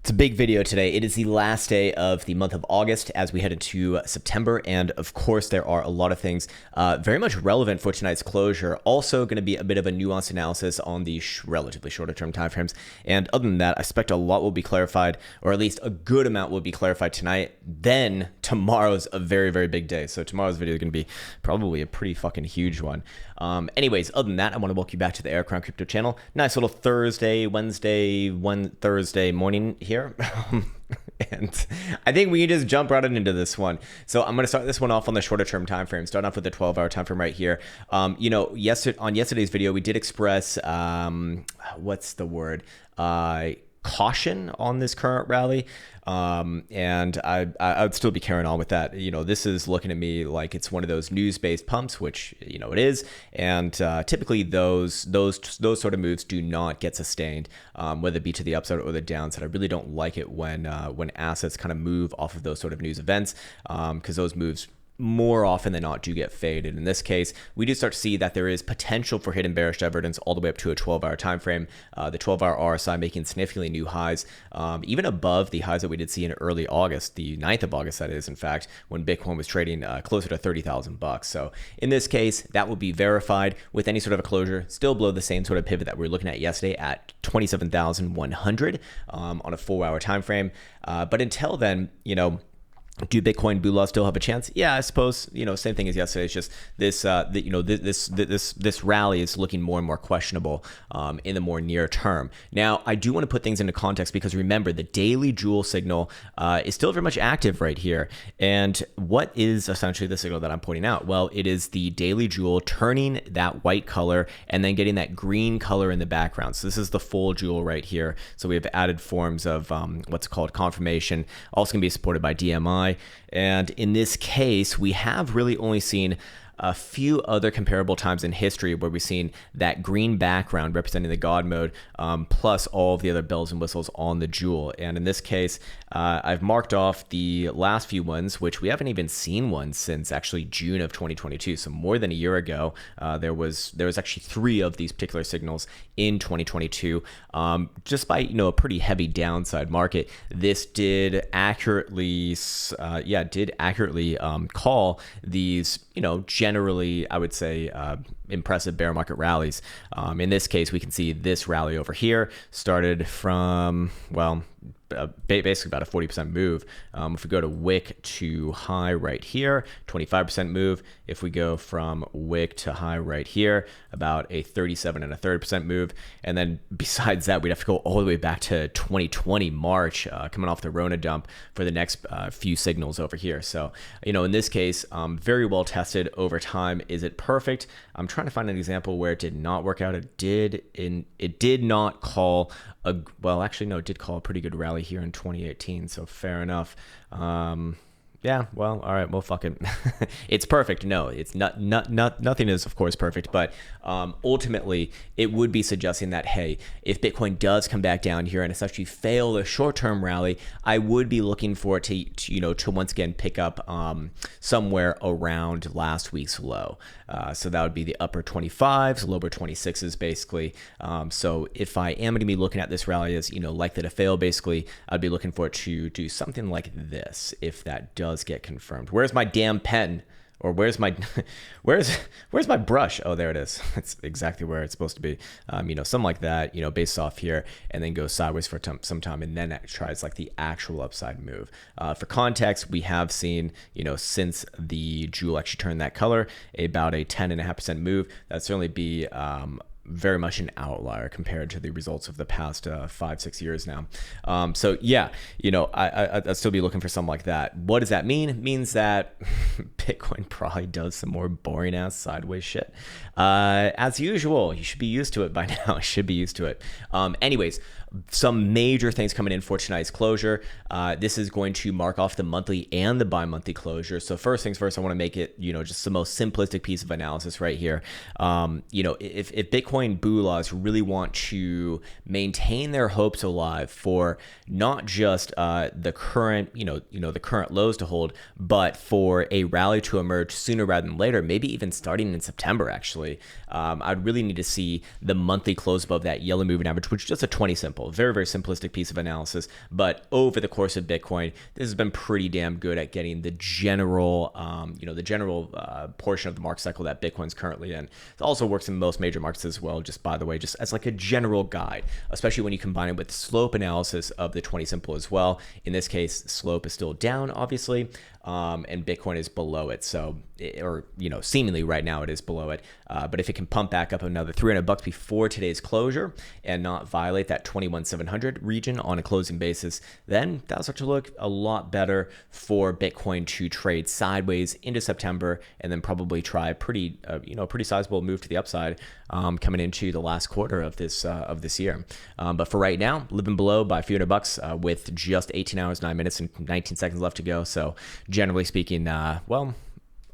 It's a big video today. It is the last day of the month of August as we head into September. And of course, there are a lot of things very much relevant for tonight's closure. Also going to be a bit of a nuanced analysis on the relatively shorter term timeframes. And other than that, I expect a lot will be clarified, or at least a good amount will be clarified tonight. Then tomorrow's a very, very big day. So tomorrow's video is going to be probably a pretty fucking huge one. Anyways, other than that, I want to welcome you back to the Krown Crypto channel. Nice little Thursday morning here. And I think we can just jump right into this one. So I'm going to start this one off on the shorter term time frame, starting off with the 12-hour time frame right here. On yesterday's video, we did express, what's the word? Caution on this current rally. And I would still be carrying on with that. This is looking at me like it's one of those news-based pumps, which, it is. And typically those sort of moves do not get sustained, whether it be to the upside or the downside. I really don't like it when assets kind of move off of those sort of news events, because those moves more often than not do get faded. In this case, we do start to see that there is potential for hidden bearish divergence all the way up to a 12-hour time frame. The 12-hour RSI making significantly new highs, even above the highs that we did see in early August, the 9th of August, that is, in fact, when Bitcoin was trading closer to $30,000. So in this case, that will be verified with any sort of a closure, still below the same sort of pivot that we were looking at yesterday at 27,100 on a 4-hour time frame. But until then, do Bitcoin Bula still have a chance? Yeah, I suppose, same thing as yesterday. It's just this, this rally is looking more and more questionable in the more near term. Now, I do want to put things into context because remember, the daily Joule signal is still very much active right here. And what is essentially the signal that I'm pointing out? Well, it is the daily Joule turning that white color and then getting that green color in the background. So this is the full Joule right here. So we have added forms of what's called confirmation, also can be supported by DMI. And in this case, we have really only seen a few other comparable times in history where we've seen that green background representing the God mode, plus all of the other bells and whistles on the Joule. And in this case, I've marked off the last few ones, which we haven't even seen one since actually June of 2022. So more than a year ago, there was actually 3 of these particular signals in 2022. Just by a pretty heavy downside market, this did accurately, call these generally, I would say, impressive bear market rallies. In this case, we can see this rally over here started from, basically about a 40% move. If we go to wick to high right here, 25% move. If we go from wick to high right here, about a 37.33% move. And then besides that, we'd have to go all the way back to 2020 March, coming off the Rona dump for the next few signals over here. So, in this case, very well tested over time. Is it perfect? I'm trying to find an example where it did not work out. It did not call it did call a pretty good rally here in 2018, so fair enough. Yeah, well, all right, well, fuck it. It's perfect. No, it's nothing is, of course, perfect, but ultimately, it would be suggesting that, hey, if Bitcoin does come back down here and essentially fail the short-term rally, I would be looking for it to once again pick up somewhere around last week's low. So that would be the upper 25s, lower 26s, basically. So if I am going to be looking at this rally as, likely to fail, basically, I'd be looking for it to do something like this if that does get confirmed. Where's my damn pen? Or where's my my brush? Oh, there it is. It's exactly where it's supposed to be. Something like that, based off here, and then go sideways for some time, and then it tries like the actual upside move. For context, we have seen, since the Joule actually turned that color, about a 10.5% move. That'd certainly be very much an outlier compared to the results of the past 5-6 years now. So yeah, I'd still be looking for something like that. What does that mean? It means that Bitcoin probably does some more boring ass sideways shit. As usual, you should be used to it by now. Should be used to it. Anyways, some major things coming in for tonight's closure. This is going to mark off the monthly and the bi-monthly closure. So first things first, I want to make it, just the most simplistic piece of analysis right here. If Bitcoin Bitcoin bulaws really want to maintain their hopes alive for not just the current, the current lows to hold, but for a rally to emerge sooner rather than later, maybe even starting in September, actually. I'd really need to see the monthly close above that yellow moving average, which is just a 20 simple, very, very simplistic piece of analysis. But over the course of Bitcoin, this has been pretty damn good at getting the general, portion of the market cycle that Bitcoin's currently in. It also works in most major markets as well, just by the way, just as like a general guide, especially when you combine it with slope analysis of the 20 simple as well. In this case, slope is still down, obviously, and Bitcoin is below it. So, seemingly right now it is below it. But if it can pump back up another $300 before today's closure and not violate that 21,700 region on a closing basis, then that'll start to look a lot better for Bitcoin to trade sideways into September, and then probably try pretty sizable move to the upside coming into the last quarter of this year. But for right now, living below by a few $100 with just 18 hours, 9 minutes, and 19 seconds left to go. So generally speaking,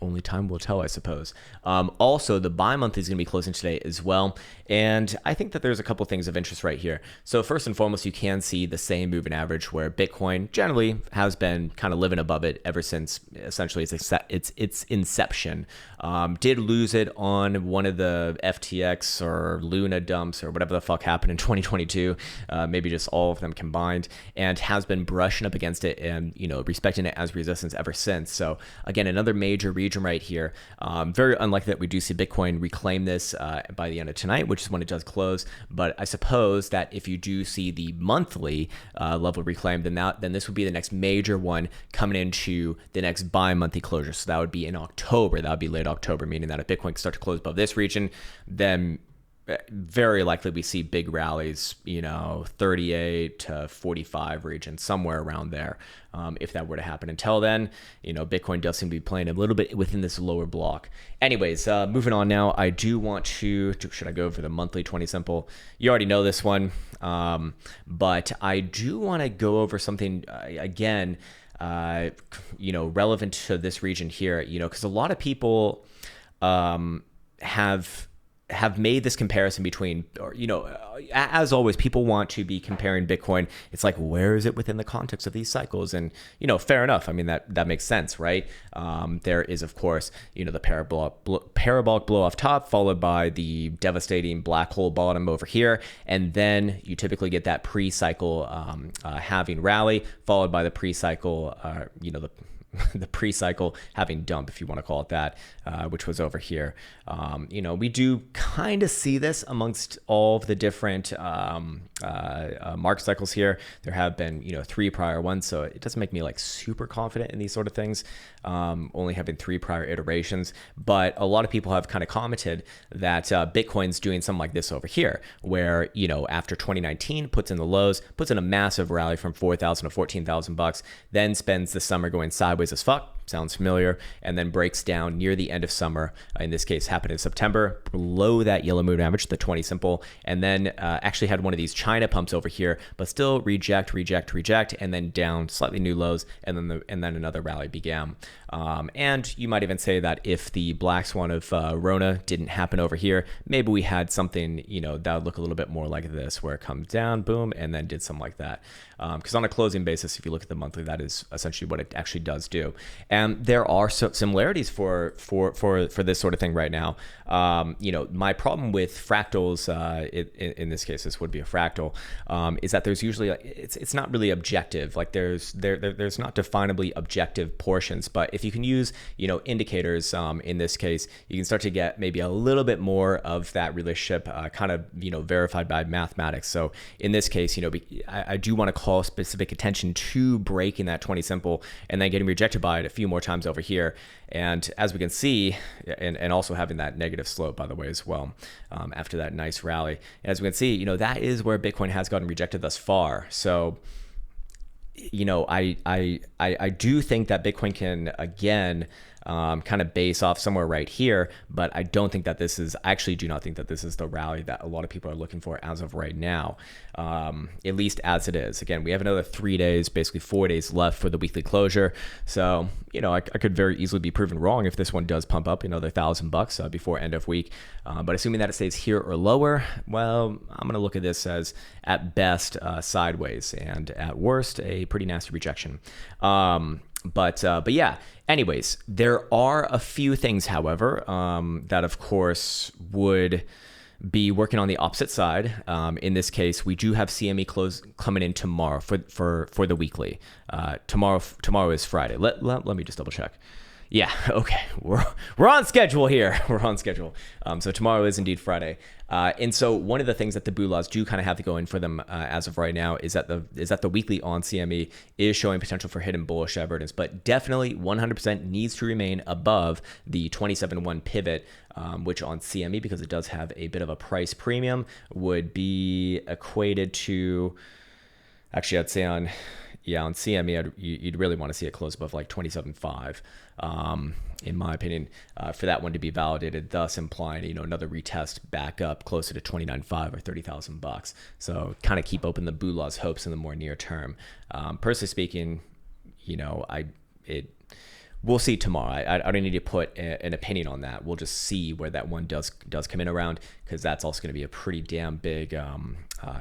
only time will tell, I suppose. Also, the buy month is going to be closing today as well. And I think that there's a couple things of interest right here. So first and foremost, you can see the same moving average where Bitcoin generally has been kind of living above it ever since essentially its inception. Did lose it on one of the FTX or Luna dumps or whatever the fuck happened in 2022, maybe just all of them combined, and has been brushing up against it and, respecting it as resistance ever since. So again, another major region right here. Very unlikely that we do see Bitcoin reclaim this by the end of tonight, which is when it does close. But I suppose that if you do see the monthly level reclaimed, then this would be the next major one coming into the next bi-monthly closure. So that would be in October. That would be late October, meaning that if Bitcoin can start to close above this region, then very likely we see big rallies, 38 to 45 region, somewhere around there. If that were to happen. Until then, Bitcoin does seem to be playing a little bit within this lower block. Anyways, moving on now, I do want should I go over the monthly 20 simple? You already know this one, but I do want to go over something again, relevant to this region here, because a lot of people have made this comparison between, as always, people want to be comparing Bitcoin. It's like, where is it within the context of these cycles? And, fair enough. I mean, that makes sense, right? There is, of course, the parabolic blow off top, followed by the devastating black hole bottom over here. And then you typically get that pre-cycle halving rally, followed by the pre-cycle, the pre-cycle having dump, if you want to call it that, which was over here. We do kind of see this amongst all of the different market cycles here. There have been, 3 prior ones, so it doesn't make me like super confident in these sort of things, only having 3 prior iterations. But a lot of people have kind of commented that Bitcoin's doing something like this over here, where, after 2019, puts in the lows, puts in a massive rally from 4,000 to 14,000 bucks, then spends the summer going sideways as fuck. Sounds familiar, and then breaks down near the end of summer. In this case, happened in September, below that yellow moving average, the 20 simple, and then actually had one of these China pumps over here, but still reject, and then down slightly new lows, and then another rally began. And you might even say that if the black swan of Rona didn't happen over here, maybe we had something, that would look a little bit more like this, where it comes down, boom, and then did something like that. Because on a closing basis, if you look at the monthly, that is essentially what it actually does do. And there are similarities for this sort of thing right now. My problem with fractals, in this case, this would be a fractal, is that there's usually it's not really objective. Like there's not definably objective portions. But if you can use indicators, in this case, you can start to get maybe a little bit more of that relationship kind of verified by mathematics. So in this case, I do want to call specific attention to breaking that 20 simple and then getting rejected by it a few more times over here. And as we can see, and also having that negative slope, by the way, as well, after that nice rally, as we can see, that is where Bitcoin has gotten rejected thus far. So, I do think that Bitcoin can, again, kind of base off somewhere right here. But I don't think that this is, I actually do not think that this is the rally that a lot of people are looking for as of right now, at least as it is. Again, we have another 3 days, basically 4 days left for the weekly closure. So, I could very easily be proven wrong if this one does pump up another $1,000 before end of week. But assuming that it stays here or lower, well, I'm going to look at this as at best sideways and at worst a pretty nasty rejection. But yeah, anyways, there are a few things, however, that of course would be working on the opposite side. In this case, we do have CME close coming in tomorrow for the weekly. Tomorrow is Friday. Let me just double check. Yeah, okay, we're on schedule here. We're on schedule. So tomorrow is indeed Friday. And so one of the things that the Bulas do kind of have to go in for them as of right now is that the weekly on CME is showing potential for hidden bullish evidence, but definitely 100% needs to remain above the 27.1 pivot, which on CME, because it does have a bit of a price premium, would be equated to, actually I'd say on CME, you'd really want to see it close above like 27.5, in my opinion, for that one to be validated, thus implying, another retest back up closer to 29.5 or $30,000. So kind of keep open the Bula's hopes in the more near term. Personally speaking, we'll see tomorrow. I don't need to put an opinion on that. We'll just see where that one does come in around, because that's also going to be a pretty damn big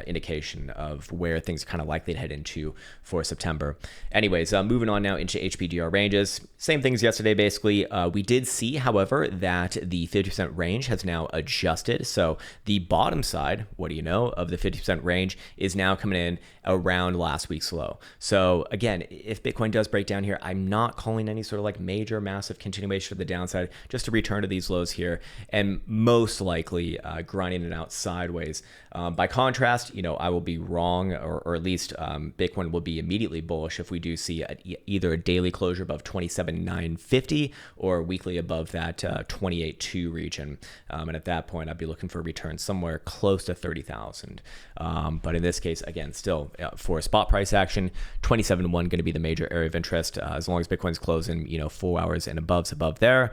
indication of where things are kind of likely to head into for September. Anyways, moving on now into HPDR ranges. Same things yesterday, basically. We did see, however, that the 50% range has now adjusted. So the bottom side, what do you know, of the 50% range is now coming in around last week's low. So again, if Bitcoin does break down here, I'm not calling any sort of like major massive continuation of the downside, just a return to these lows here, and most likely grinding it out sideways. By contrast, I will be wrong, or at least Bitcoin will be immediately bullish if we do see either a daily closure above 27,950 or weekly above that 28.2 region. And at that point, I'd be looking for a return somewhere close to 30,000. But in this case, again, still for a spot price action, 27.1 going to be the major area of interest. As long as Bitcoin's closing, 4 hours and above there,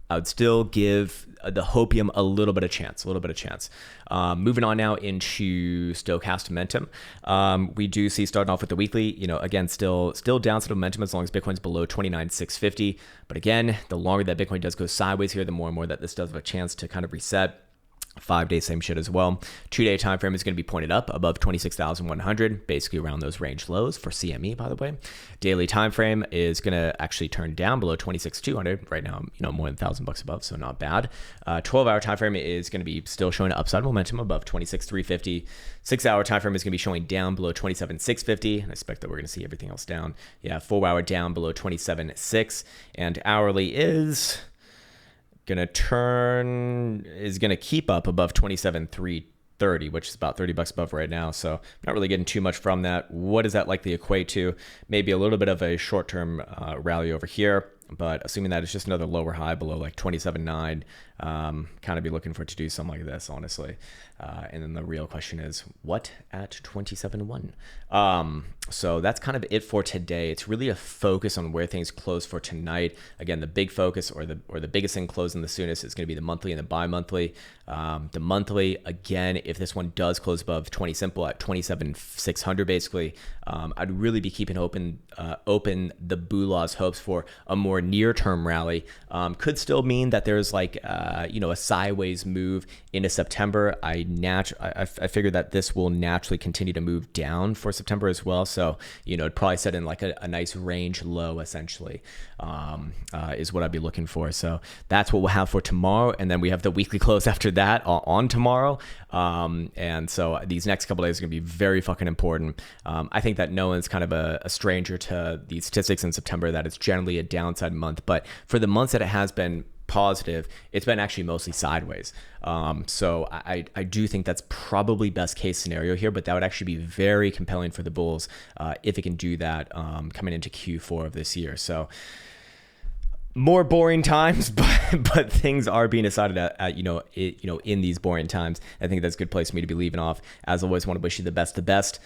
I would still give the hopium a little bit of chance. Moving on now into stochastic momentum. We do see, starting off with the weekly, again, still downside momentum as long as Bitcoin's below 29,650. But again, the longer that Bitcoin does go sideways here, the more and more that this does have a chance to kind of reset. 5 days, same shit as well. 2-day time frame is going to be pointed up above 26,100, basically around those range lows for CME, by the way. Daily time frame is going to actually turn down below 26,200 right now. More than $1,000 above, so not bad. 12-hour time frame is going to be still showing upside momentum above 26,350. 6-hour time frame is going to be showing down below 27,650. I expect that we're going to see everything else down. 4-hour down below 27,600, and hourly is going to keep up above 27,330, which is about $30 above right now. So not really getting too much from that. What does that likely equate to? Maybe a little bit of a short-term rally over here, but assuming that it's just another lower high below like 27.9, kind of be looking for it to do something like this, honestly. And then the real question is, what at 27.1? So that's kind of it for today. It's really a focus on where things close for tonight. Again, the big focus or the biggest thing closing the soonest is going to be the monthly and the bi-monthly. The monthly, again, if this one does close above 20 simple at 27,600, basically, I'd really be keeping open the Bula's hopes for a more near-term rally. Could still mean that there's like a sideways move into September. I figure that this will naturally continue to move down for September as well. So, it'd probably set in like a nice range low, essentially, is what I'd be looking for. So that's what we'll have for tomorrow. And then we have the weekly close after that on tomorrow. And so these next couple days are going to be very fucking important. I think that no one's kind of a stranger to the statistics in September, that it's generally a downside month. But for the months that it has been positive, it's been actually mostly sideways. So I do think that's probably best case scenario here, but that would actually be very compelling for the bulls if it can do that coming into Q4 of this year. So more boring times, but things are being decided at in these boring times. I think that's a good place for me to be leaving off. As always, want to wish you the best.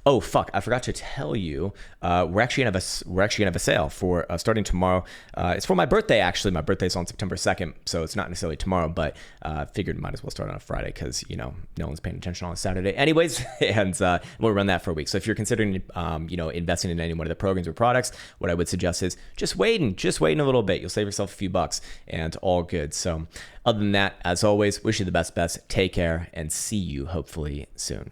Oh fuck! I forgot to tell you. We're actually gonna have a sale for starting tomorrow. It's for my birthday actually. My birthday's on September 2nd, so it's not necessarily tomorrow, but figured might as well start on a Friday because no one's paying attention on a Saturday, anyways. And we'll run that for a week. So if you're considering investing in any one of the programs or products, what I would suggest is just waiting a little bit. You'll save yourself a few bucks and all good. So other than that, as always, wish you the best. Take care and see you hopefully soon.